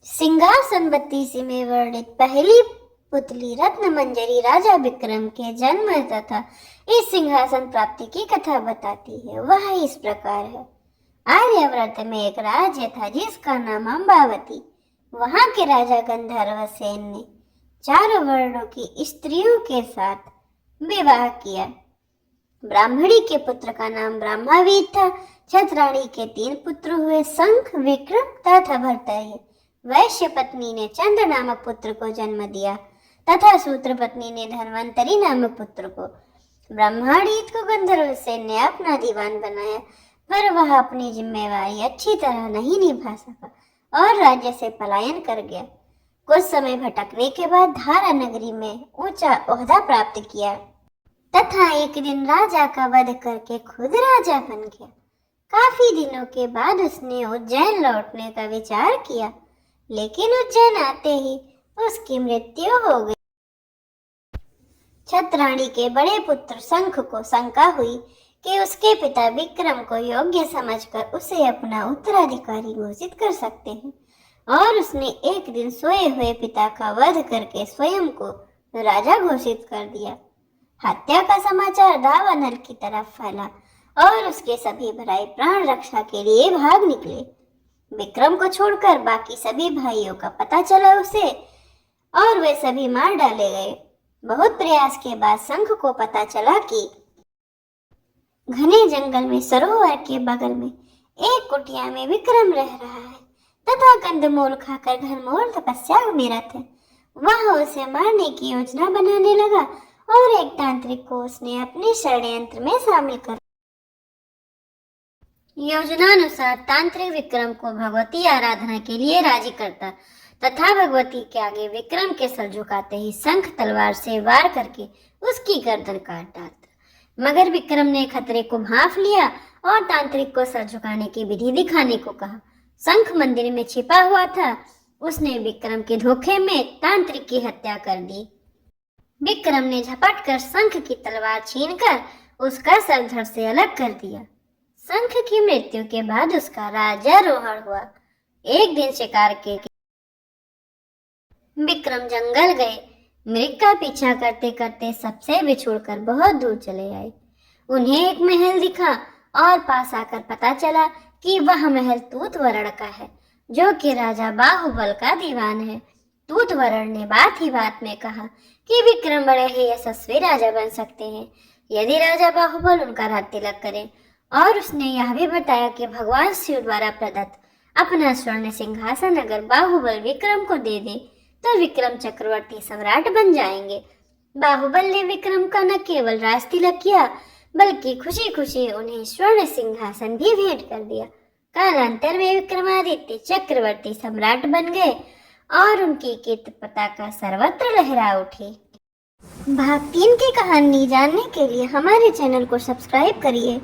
सिंहासन बत्तीसी में वर्णित पहली पुतली रत्न मंजरी राजा विक्रम के जन्म तथा इस सिंहासन प्राप्ति की कथा बताती है। वह इस प्रकार है। आर्यावर्त में एक राज्य था जिसका नाम अम्बावती। वहां के राजा गंधर्व सेन ने 4 वर्णों की स्त्रियों के साथ विवाह किया। ब्राह्मणी के पुत्र का नाम ब्रह्मावीत था। छत्राणी के 3 पुत्र हुए, शंख, विक्रम तथा भर्तृहरि। वैश्य पत्नी ने चंद्र नामक पुत्र को जन्म दिया तथा सूत्र पत्नी ने धन्वंतरी नामक पुत्र को। ब्रह्माणीत को गंधर्व सेन ने अपना दीवान बनाया, पर वह अपनी जिम्मेवारी अच्छी तरह नहीं निभा सका और राज्य से पलायन कर गया। कुछ समय भटकने के बाद धारा नगरी में ऊंचा ओहदा प्राप्त किया तथा एक दिन राजा का वध करके खुद राजा बन गया। काफी दिनों के बाद उसने उज्जैन लौटने का विचार किया, लेकिन उज्जैन आते ही उसकी मृत्यु हो गई। छत्राणी के बड़े पुत्र शंख को शंका हुई कि उसके पिता विक्रम को योग्य समझकर उसे अपना उत्तराधिकारी घोषित कर सकते हैं, और उसने एक दिन सोए हुए पिता का वध करके स्वयं को राजा घोषित कर दिया। हत्या का समाचार दावानल की तरफ फैला और उसके सभी भाई प्राण रक्षा के लिए भाग निकले। विक्रम को छोड़कर बाकी सभी भाइयों का पता चला उसे, और वे सभी मार डाले गए। बहुत प्रयास के बाद शंख को पता चला कि घने जंगल में सरोवर के बगल में एक कुटिया में विक्रम रह रहा है तथा कंदमूल खाकर घनघोर तपस्या में रत है। वह उसे मारने की योजना बनाने लगा और एक तांत्रिक को उसने अपने षड्यंत्र में शामिल कर। योजनानुसार तांत्रिक विक्रम को भगवती आराधना के लिए राजी करता तथा भगवती के आगे विक्रम के सर झुकाते ही शंख तलवार से वार करके उसकी गर्दन काट डालता। मगर विक्रम ने खतरे को भांप लिया और तांत्रिक को सर झुकाने की विधि दिखाने को कहा। शंख मंदिर में छिपा हुआ था। उसने विक्रम के धोखे में तांत्रिक की हत्या कर दी। विक्रम ने झपट कर शंख की तलवार छीनकर उसका सर धड़ से अलग कर दिया। शंख की मृत्यु के बाद उसका राज्यारोहण हुआ। एक दिन शिकार के विक्रम जंगल गए। मृग का पीछा करते करते सबसे बिछुड़कर बहुत दूर चले आए। उन्हें एक महल दिखा और पास आकर पता चला कि वह महल तूतवरण का है, जो कि राजा बाहुबल का दीवान है। तूतवरण ने बात ही बात में कहा कि विक्रम बड़े ही यशस्वी राजा बन सकते हैं यदि राजा बाहुबल उनका राज तिलक करें, और उसने यह भी बताया कि भगवान शिव द्वारा प्रदत्त अपना स्वर्ण सिंहासन अगर बाहुबल विक्रम को दे दे तो विक्रम चक्रवर्ती सम्राट बन जाएंगे। बाहुबल ने विक्रम का न केवल राज तिलक किया बल्कि खुशी खुशी उन्हें स्वर्ण सिंहासन भी भेंट कर दिया। कालांतर में विक्रमादित्य चक्रवर्ती सम्राट बन गए और उनकी कीर्ति पताका सर्वत्र लहरा उठी। भाग 3 की कहानी जानने के लिए हमारे चैनल को सब्सक्राइब करिए।